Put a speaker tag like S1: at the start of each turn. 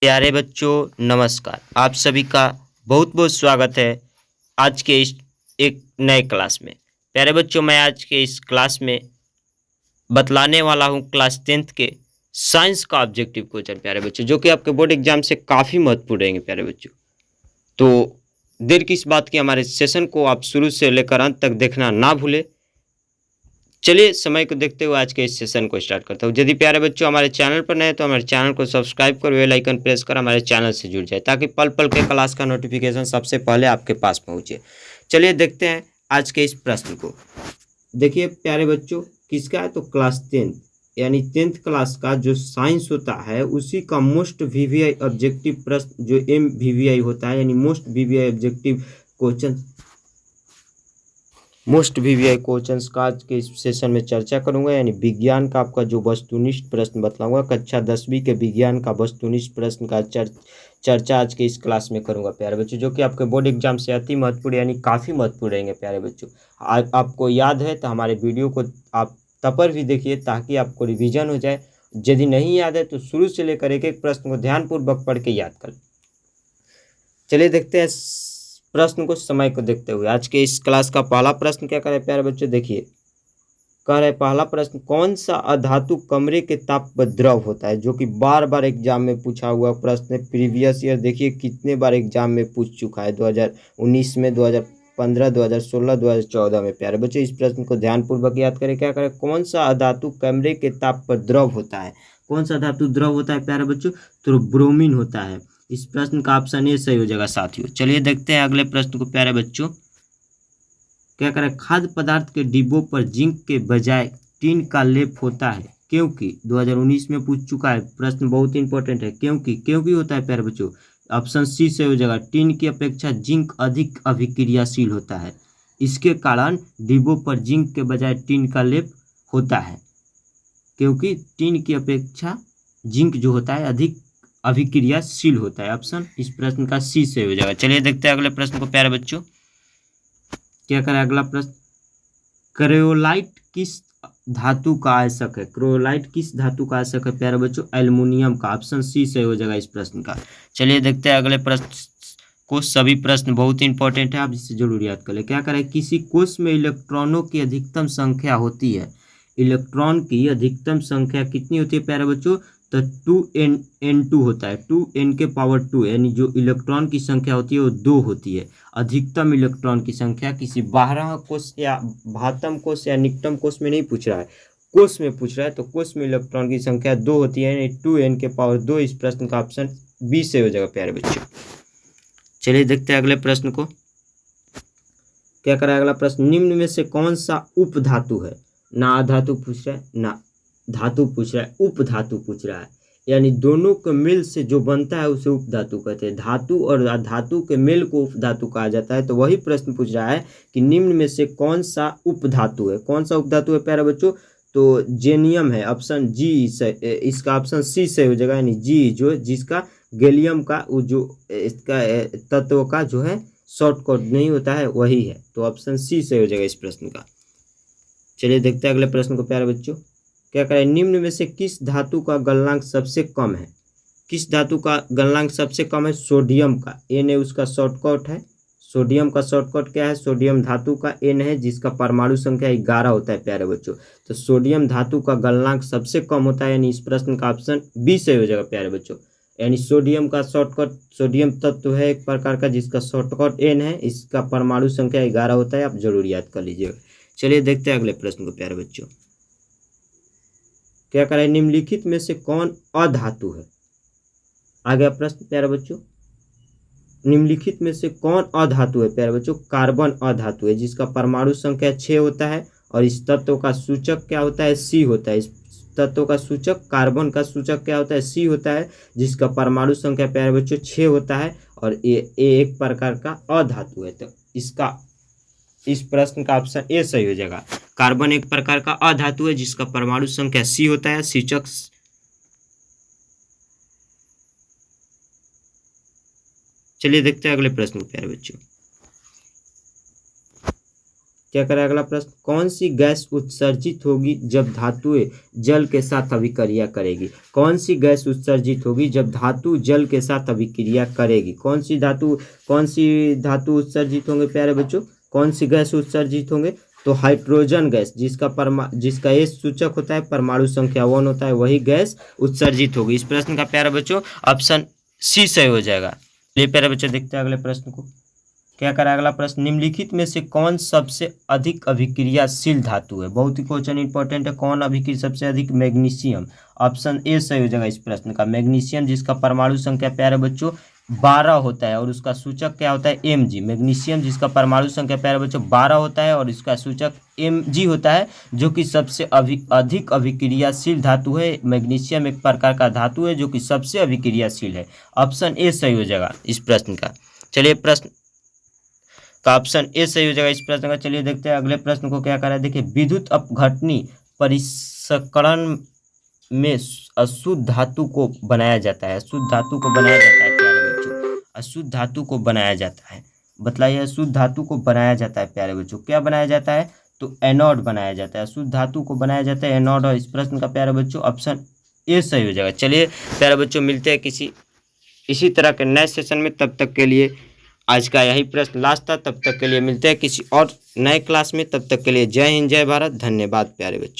S1: प्यारे बच्चों नमस्कार। आप सभी का बहुत बहुत स्वागत है आज के इस एक नए क्लास में। प्यारे बच्चों, मैं आज के इस क्लास में बतलाने वाला हूं क्लास 10th के साइंस का ऑब्जेक्टिव क्वेश्चन प्यारे बच्चों, जो कि आपके बोर्ड एग्जाम से काफ़ी महत्वपूर्ण रहेंगे प्यारे बच्चों। तो देर किस बात की, हमारे सेशन को आप शुरू से लेकर अंत तक देखना ना भूलें। चलिए समय को देखते हुए आज के इस सेशन को स्टार्ट करता हूँ। यदि प्यारे बच्चों हमारे चैनल पर नए तो हमारे चैनल को सब्सक्राइब कर बेल आइकन प्रेस कर हमारे चैनल से जुड़ जाए, ताकि पल पल के क्लास का नोटिफिकेशन सबसे पहले आपके पास पहुँचे। चलिए देखते हैं आज के इस प्रश्न को। देखिए प्यारे बच्चों, किसका है तो क्लास 10th यानी 10th क्लास का जो साइंस होता है उसी का मोस्ट वीवीआई ऑब्जेक्टिव प्रश्न, जो MVVI होता है यानी most VVI objective question, most VVI questions का आज के इस सेशन में चर्चा करूंगा। यानी विज्ञान का आपका जो वस्तुनिष्ठ प्रश्न बतलाऊंगा, कक्षा 10वीं के विज्ञान का वस्तुनिष्ठ प्रश्न का चर्चा आज के इस क्लास में करूंगा प्यारे बच्चों, जो कि आपके बोर्ड एग्जाम से अति महत्वपूर्ण यानी काफ़ी महत्वपूर्ण रहेंगे प्यारे बच्चों। आपको याद है तो हमारे वीडियो को आप तब पर भी देखिए ताकि आपको रिविजन हो जाए। यदि नहीं याद है तो शुरू से लेकर एक एक प्रश्न को ध्यानपूर्वक पढ़ के याद कर। चलिए देखते हैं प्रश्न को समय को देखते हुए। आज के इस क्लास का पहला प्रश्न क्या करे प्यारे बच्चों, देखिए कह रहे पहला प्रश्न, कौन सा अधातु कमरे के ताप पर द्रव होता है, जो कि बार बार एग्जाम में पूछा हुआ प्रश्न है। प्रीवियस ईयर देखिए कितने बार एग्जाम में पूछ चुका है, 2019 में, 2015, 2016, 2014 में प्यारे बच्चों। इस प्रश्न को ध्यानपूर्वक याद करें। क्या करें, कौन सा अधातु कमरे के ताप पर द्रव होता है। कौन सा धातु द्रव होता है प्यारे बच्चों, तो ब्रोमीन होता है। इस प्रश्न का ऑप्शन ए सही हो जाएगा साथियों। चलिए देखते हैं अगले प्रश्न को प्यारे बच्चों। क्या करें, खाद्य पदार्थ के डिब्बों पर जिंक के बजाय टिन का लेप होता है, क्योंकि 2019 में पूछ चुका है प्रश्न, बहुत इंपॉर्टेंट है। क्योंकि होता है प्यारे बच्चों, ऑप्शन सी से हो जाएगा। टिन की अपेक्षा जिंक अधिक अभिक्रियाशील होता है, इसके कारण डिब्बों पर जिंक के बजाय टिन का लेप होता है, क्योंकि टिन की अपेक्षा जिंक जो होता है अधिक अभिक्रियाशील होता है। ऑप्शन इस प्रश्न का सी से हो जाएगा। चलिए देखते हैं अगले प्रश्न को प्यारे बच्चों। क्या करें अगला प्रश्न, क्रोयोलाइट किस धातु का आयस्क है। क्रोयोलाइट किस धातु का आयस्क है प्यारे बच्चों, एल्युमिनियम का। ऑप्शन सी से हो जाएगा इस प्रश्न का। चलिए देखते हैं अगले प्रश्न को। सभी प्रश्न बहुत इंपॉर्टेंट है, आप इसे जरूर याद कर ले। क्या करें, किसी कोष में इलेक्ट्रॉनों की अधिकतम संख्या होती है। इलेक्ट्रॉन की अधिकतम संख्या कितनी होती है प्यारे बच्चों, तो 2n2 होता है। 2n⁻², यानी जो इलेक्ट्रॉन की संख्या होती है वो 2 होती है। अधिकतम इलेक्ट्रॉन की संख्या किसी 12 कोष या भातम कोष या निकटम कोष में नहीं पूछ रहा है, कोष में पूछ रहा है। तो कोष में इलेक्ट्रॉन की संख्या 2 होती है, यानी 2n⁻²। इस प्रश्न का ऑप्शन बी से हो जाएगा प्यारे बच्चों। चलिए देखते हैं अगले प्रश्न को। क्या करें अगला प्रश्न, निम्न में से कौन सा उप धातु है। ना अधातु पूछ रहा है ना धातु पूछ रहा है, उप धातु पूछ रहा है। यानी दोनों के मेल से जो बनता है उसे उप धातु कहते हैं। धातु और अधातु के मेल को उप धातु कहा जाता है। तो वही प्रश्न पूछ रहा है कि निम्न में से कौन सा उप धातु है। कौन सा उप धातु है प्यारे बच्चों, तो जेनियम है। ऑप्शन जी इसका ऑप्शन सी से हो जाएगा, यानी जी जो जिसका गैलियम का जो इसका तत्व का जो है शॉर्ट कोड नहीं होता है वही है। तो ऑप्शन सी से हो जाएगा इस प्रश्न का। चलिए देखते हैं अगले प्रश्न को प्यारे बच्चों। क्या करें, निम्न में से किस धातु का गलनांक सबसे कम है। किस धातु का गलनांक सबसे कम है, सोडियम का। एन है उसका शॉर्टकट है। सोडियम का शॉर्टकट क्या है, सोडियम धातु का एन है, जिसका परमाणु संख्या 11 होता है प्यारे बच्चों। तो सोडियम धातु का गलनांक सबसे कम होता है, यानी इस प्रश्न का ऑप्शन बी से हो जाएगा प्यारे बच्चों। यानी सोडियम का शॉर्टकट, सोडियम तत्व है एक प्रकार का जिसका शॉर्टकट एन है, इसका परमाणु संख्या 11 होता है, आप जरूर याद कर लीजिएगा। चलिए देखते हैं अगले प्रश्न को प्यारे बच्चों। क्या करें, निम्नलिखित में से कौन अधातु है। आगे प्रश्न प्यारे बच्चों, निम्नलिखित में से कौन अधातु है प्यारे बच्चों, कार्बन अधातु है, जिसका परमाणु संख्या 6 होता है और इस तत्व का सूचक क्या होता है, सी होता है। इस तत्व का सूचक, कार्बन का सूचक क्या होता है, सी होता है, जिसका परमाणु संख्या प्यारे बच्चों 6 होता है और ये एक प्रकार का अधातु है। तो इसका इस प्रश्न का ऑप्शन ए सही हो जाएगा। कार्बन एक प्रकार का अधातु है जिसका परमाणु संख्या सी होता है, सूचक। चलिए देखते हैं अगले प्रश्न को प्यारे बच्चों। क्या करें अगला प्रश्न, कौन सी गैस उत्सर्जित होगी जब धातुएं जल के साथ अभिक्रिया करेगी? कौन सी गैस उत्सर्जित होगी जब धातु जल के साथ अभिक्रिया करेगी? कौन सी धातु उत्सर्जित होंगे प्यारे बच्चों? कौन सी गैस उत्सर्जित होंगे? तो हाइड्रोजन गैस, जिसका एस सूचक होता है, परमाणु संख्या 1 होता है, वही गैस उत्सर्जित होगी। इस प्रश्न का प्यारे बच्चों ऑप्शन सी सही हो जाएगा। चलिए प्यारे बच्चों देखते हैं अगले प्रश्न को। क्या करा अगला प्रश्न, निम्नलिखित में से कौन सबसे अधिक अभिक्रियाशील धातु है? बहुत ही क्वेश्चन इंपॉर्टेंट है। कौन अभिक्रिया सबसे अधिक? मैग्नीशियम। ऑप्शन ए सही हो जाएगा इस प्रश्न का। मैग्नीशियम, जिसका परमाणु संख्या प्यारे बच्चों 12 होता है और उसका सूचक क्या होता है? Mg। मैग्नीशियम जिसका परमाणु संख्या प्यारे बच्चों 12 होता है और इसका सूचक Mg होता है, जो कि सबसे अधिक अभिक्रियाशील धातु है। मैग्नीशियम एक प्रकार का धातु है जो कि सबसे अभिक्रियाशील है। ऑप्शन ए सही हो जाएगा इस प्रश्न का। चलिए प्रश्न का ऑप्शन ए सही हो जाएगा इस प्रश्न का। चलिए देखते हैं अगले प्रश्न को क्या करा है। देखिए, विद्युत अपघटनी परिष्करण में अशुद्ध धातु को बनाया जाता है। अशुद्ध धातु को बनाया जाता है प्यारे बच्चों, अशुद्ध धातु को बनाया जाता है। बतलाइए, अशुद्ध धातु को बनाया जाता है प्यारे बच्चों, क्या बनाया जाता है? तो एनोड बनाया जाता है। अशुद्ध धातु को बनाया जाता है एनोड। और इस प्रश्न का प्यारे बच्चों ऑप्शन ए सही हो जाएगा। चलिए प्यारे बच्चों मिलते हैं इसी तरह के नए सेशन में। तब तक के लिए आज का यही प्रश्न लास्ट था। तब तक के लिए मिलते हैं किसी और नए क्लास में। तब तक के लिए जय हिंद, जय भारत, धन्यवाद प्यारे बच्चों।